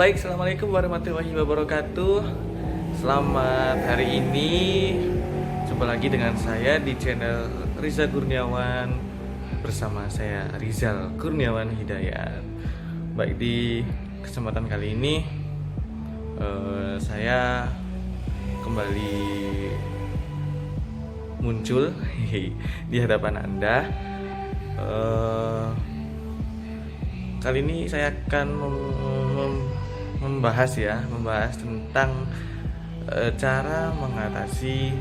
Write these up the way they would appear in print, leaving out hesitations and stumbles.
Baik, assalamualaikum warahmatullahi wabarakatuh. Selamat hari ini. Jumpa lagi dengan saya di channel Riza Kurniawan. Bersama saya Rizal Kurniawan Hidayat. Baik, di kesempatan kali ini saya kembali muncul di hadapan Anda. Kali ini saya akan membahas tentang cara mengatasi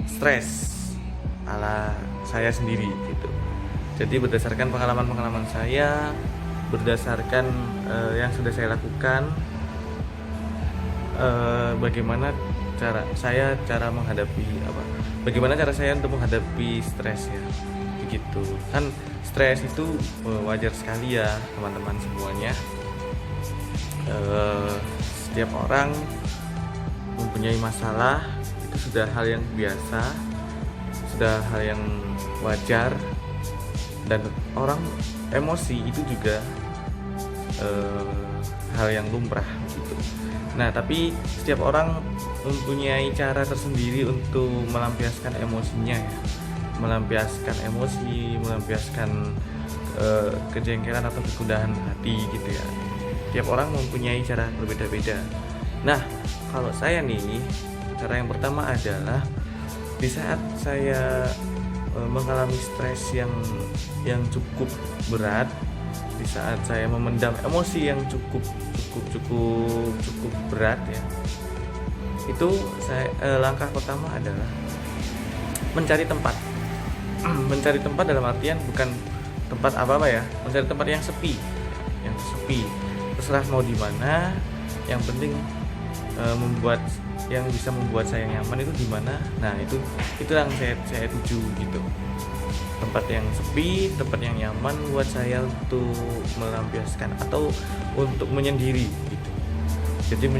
stres ala saya sendiri gitu. Jadi berdasarkan pengalaman saya, berdasarkan yang sudah saya lakukan, bagaimana cara saya untuk menghadapi stres ya. Begitu kan, stres itu wajar sekali ya teman-teman semuanya. Setiap orang mempunyai masalah, itu sudah hal yang biasa, sudah hal yang wajar, dan orang emosi itu juga hal yang lumrah gitu. Nah, tapi setiap orang mempunyai cara tersendiri untuk melampiaskan emosinya ya. Melampiaskan emosi, melampiaskan kejengkelan atau kegundahan hati gitu ya. Tiap orang mempunyai cara berbeda-beda. Nah, kalau saya nih, cara yang pertama adalah di saat saya mengalami stres yang cukup berat, di saat saya memendam emosi yang cukup berat ya, itu langkah pertama adalah mencari tempat. Mencari tempat dalam artian bukan tempat apa ya, mencari tempat yang sepi. Terserah mau di mana, yang penting yang bisa membuat saya nyaman itu di mana. Nah, itu yang saya tuju gitu. Tempat yang sepi, tempat yang nyaman buat saya untuk melampiaskan atau untuk menyendiri gitu. Jadi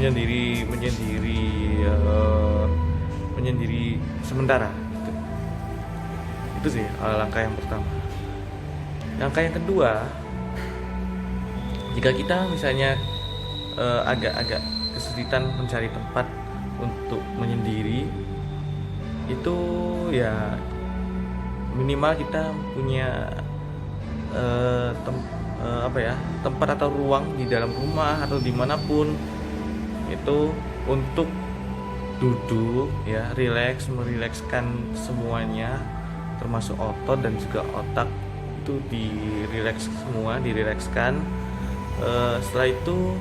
menyendiri sementara. Itu sih langkah yang pertama. Langkah yang kedua, jika kita misalnya agak kesulitan mencari tempat untuk menyendiri, itu ya minimal kita punya tempat atau ruang di dalam rumah atau dimanapun itu untuk duduk ya, merilekskan semuanya, termasuk otot dan juga otak itu dirilekskan. Setelah itu,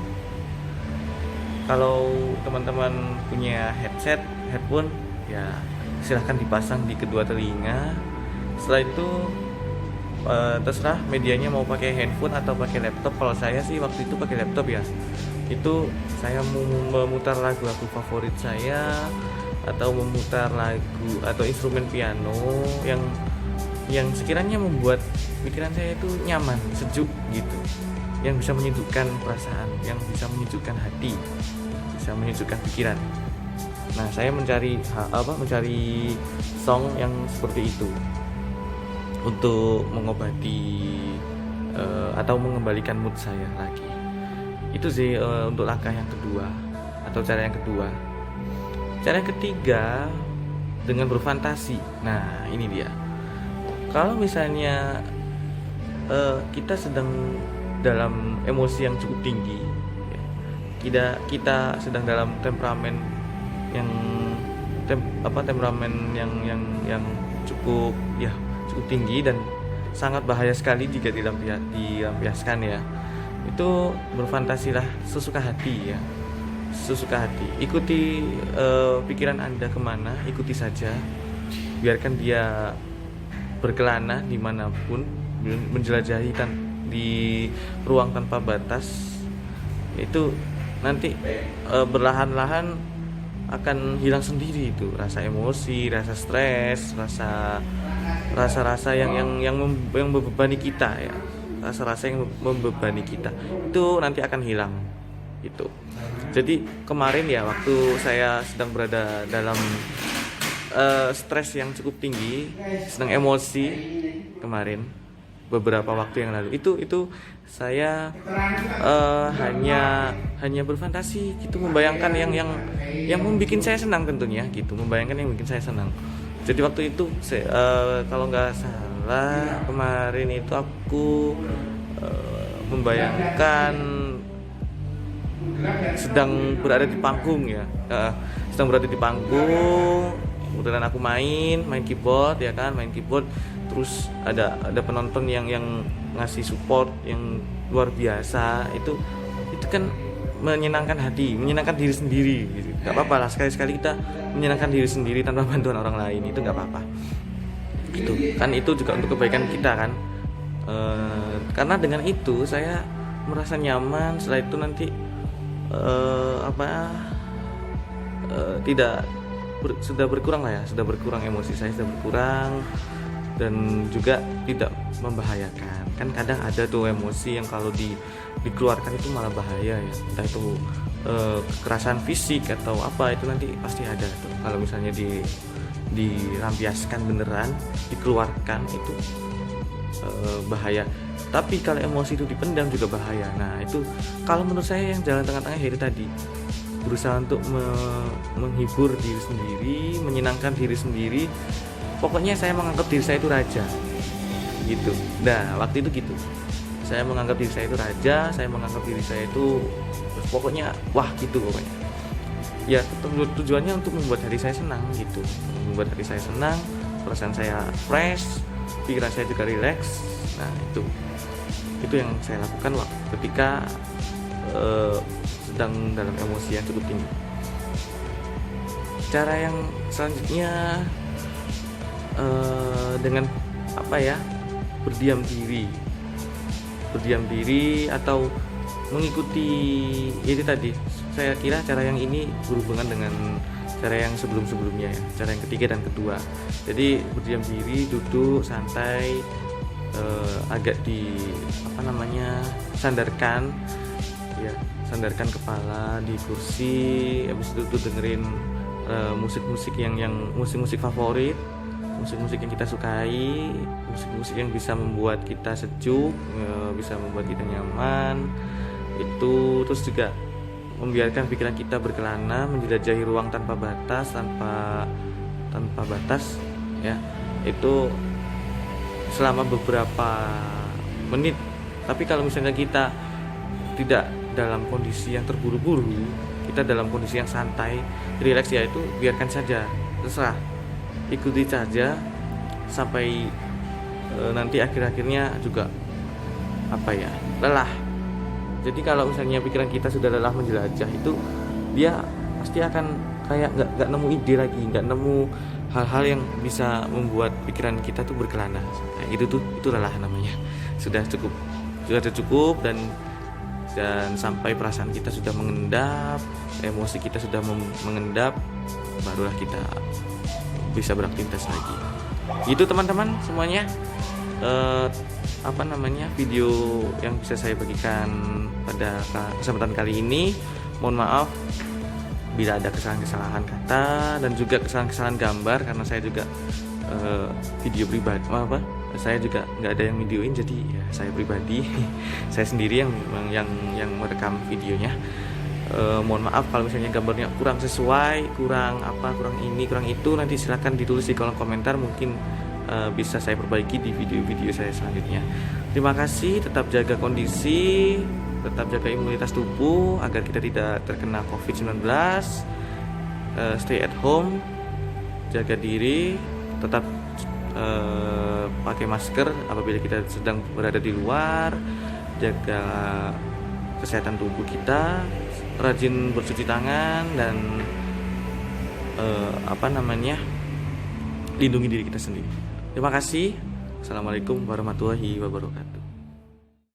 kalau teman-teman punya headphone ya silahkan dipasang di kedua telinga. Setelah itu terserah medianya mau pakai handphone atau pakai laptop. Kalau saya sih waktu itu pakai laptop ya. Itu saya memutar lagu-lagu favorit saya, atau memutar lagu atau instrumen piano yang sekiranya membuat pikiran saya itu nyaman, sejuk gitu, yang bisa menyejukkan perasaan, yang bisa menyejukkan hati, bisa menyejukkan pikiran. Nah, saya mencari song yang seperti itu untuk mengobati atau mengembalikan mood saya lagi. Itu sih untuk langkah yang kedua atau cara yang kedua. Cara yang ketiga, dengan berfantasi. Nah, ini dia. Kalau misalnya kita sedang dalam emosi yang cukup tinggi, kita sedang dalam temperamen yang cukup tinggi dan sangat bahaya sekali jika dilampiaskan ya. Itu berfantasilah sesuka hati ya. Ikuti pikiran Anda kemana, ikuti saja, biarkan dia berkelana dimanapun, menjelajahi di ruang tanpa batas. Itu nanti berlahan-lahan akan hilang sendiri itu rasa emosi, rasa stres, rasa yang membebani kita ya. Rasa yang membebani kita itu nanti akan hilang itu. Jadi kemarin ya, waktu saya sedang berada dalam stres yang cukup tinggi, sedang emosi kemarin, beberapa waktu yang lalu. Itu saya hanya berfantasi gitu, membayangkan yang membuat saya senang tentunya gitu, membayangkan yang bikin saya senang. Jadi waktu itu kalau nggak salah kemarin itu aku membayangkan sedang berada di panggung ya, sedang berada di panggung, kemudian aku main keyboard ya kan, main keyboard, terus ada penonton yang ngasih support yang luar biasa. Itu kan menyenangkan hati, menyenangkan diri sendiri gitu. Gak apa-apa lah, sekali-sekali kita menyenangkan diri sendiri tanpa bantuan orang lain, itu gak apa-apa gitu kan, itu juga untuk kebaikan kita kan. Karena dengan itu saya merasa nyaman. Setelah itu nanti sudah berkurang lah ya, sudah berkurang emosi saya, sudah berkurang, dan juga tidak membahayakan. Kan kadang ada tuh emosi yang kalau dikeluarkan itu malah bahaya ya, entah itu kekerasan fisik atau apa, itu nanti pasti ada tuh. Kalau misalnya dilampiaskan beneran, dikeluarkan, itu bahaya. Tapi kalau emosi itu dipendam juga bahaya. Nah itu kalau menurut saya yang jalan tengah-tengah itu tadi, berusaha untuk menghibur diri sendiri, menyenangkan diri sendiri. Pokoknya saya menganggap diri saya itu raja gitu. Nah waktu itu gitu, saya menganggap diri saya itu raja, saya menganggap diri saya itu pokoknya wah gitu pokoknya. Ya tujuannya untuk membuat hati saya senang gitu, membuat hati saya senang, perasaan saya fresh, pikiran saya juga relax. Nah itu yang saya lakukan ketika sedang dalam emosi yang cukup tinggi. Cara yang selanjutnya dengan berdiam diri atau mengikuti itu tadi. Saya kira cara yang ini berhubungan dengan cara yang sebelum-sebelumnya ya, cara yang ketiga dan kedua. Jadi berdiam diri, duduk santai, agak sandarkan kepala di kursi, habis itu dengerin musik-musik yang musik-musik favorit, musik-musik yang kita sukai, musik-musik yang bisa membuat kita sejuk, bisa membuat kita nyaman. Itu terus juga membiarkan pikiran kita berkelana, menjelajahi ruang tanpa batas ya. Itu selama beberapa menit. Tapi kalau misalnya kita tidak dalam kondisi yang terburu-buru, kita dalam kondisi yang santai, rileks, ya itu biarkan saja, terserah, ikuti saja sampai nanti akhir-akhirnya juga lelah. Jadi kalau misalnya pikiran kita sudah lelah menjelajah, itu dia pasti akan kayak nggak nemu ide lagi, nggak nemu hal-hal yang bisa membuat pikiran kita tuh berkelana. Nah, itu lelah namanya. Sudah cukup dan sampai perasaan kita sudah mengendap, emosi kita sudah mengendap, barulah kita bisa beraktivitas lagi. Itu teman-teman semuanya, video yang bisa saya bagikan pada kesempatan kali ini. Mohon maaf bila ada kesalahan-kesalahan kata dan juga kesalahan-kesalahan gambar, karena saya juga video pribadi, saya juga nggak ada yang videoin, jadi ya saya pribadi saya sendiri yang merekam videonya. Mohon maaf kalau misalnya gambarnya kurang sesuai, kurang ini, kurang itu, nanti silahkan ditulis di kolom komentar, mungkin bisa saya perbaiki di video-video saya selanjutnya. Terima kasih, tetap jaga kondisi, tetap jaga imunitas tubuh agar kita tidak terkena COVID-19. Stay at home, jaga diri, tetap pakai masker apabila kita sedang berada di luar, jaga kesehatan tubuh kita, rajin bercuci tangan, dan lindungi diri kita sendiri. Terima kasih. Assalamualaikum warahmatullahi wabarakatuh.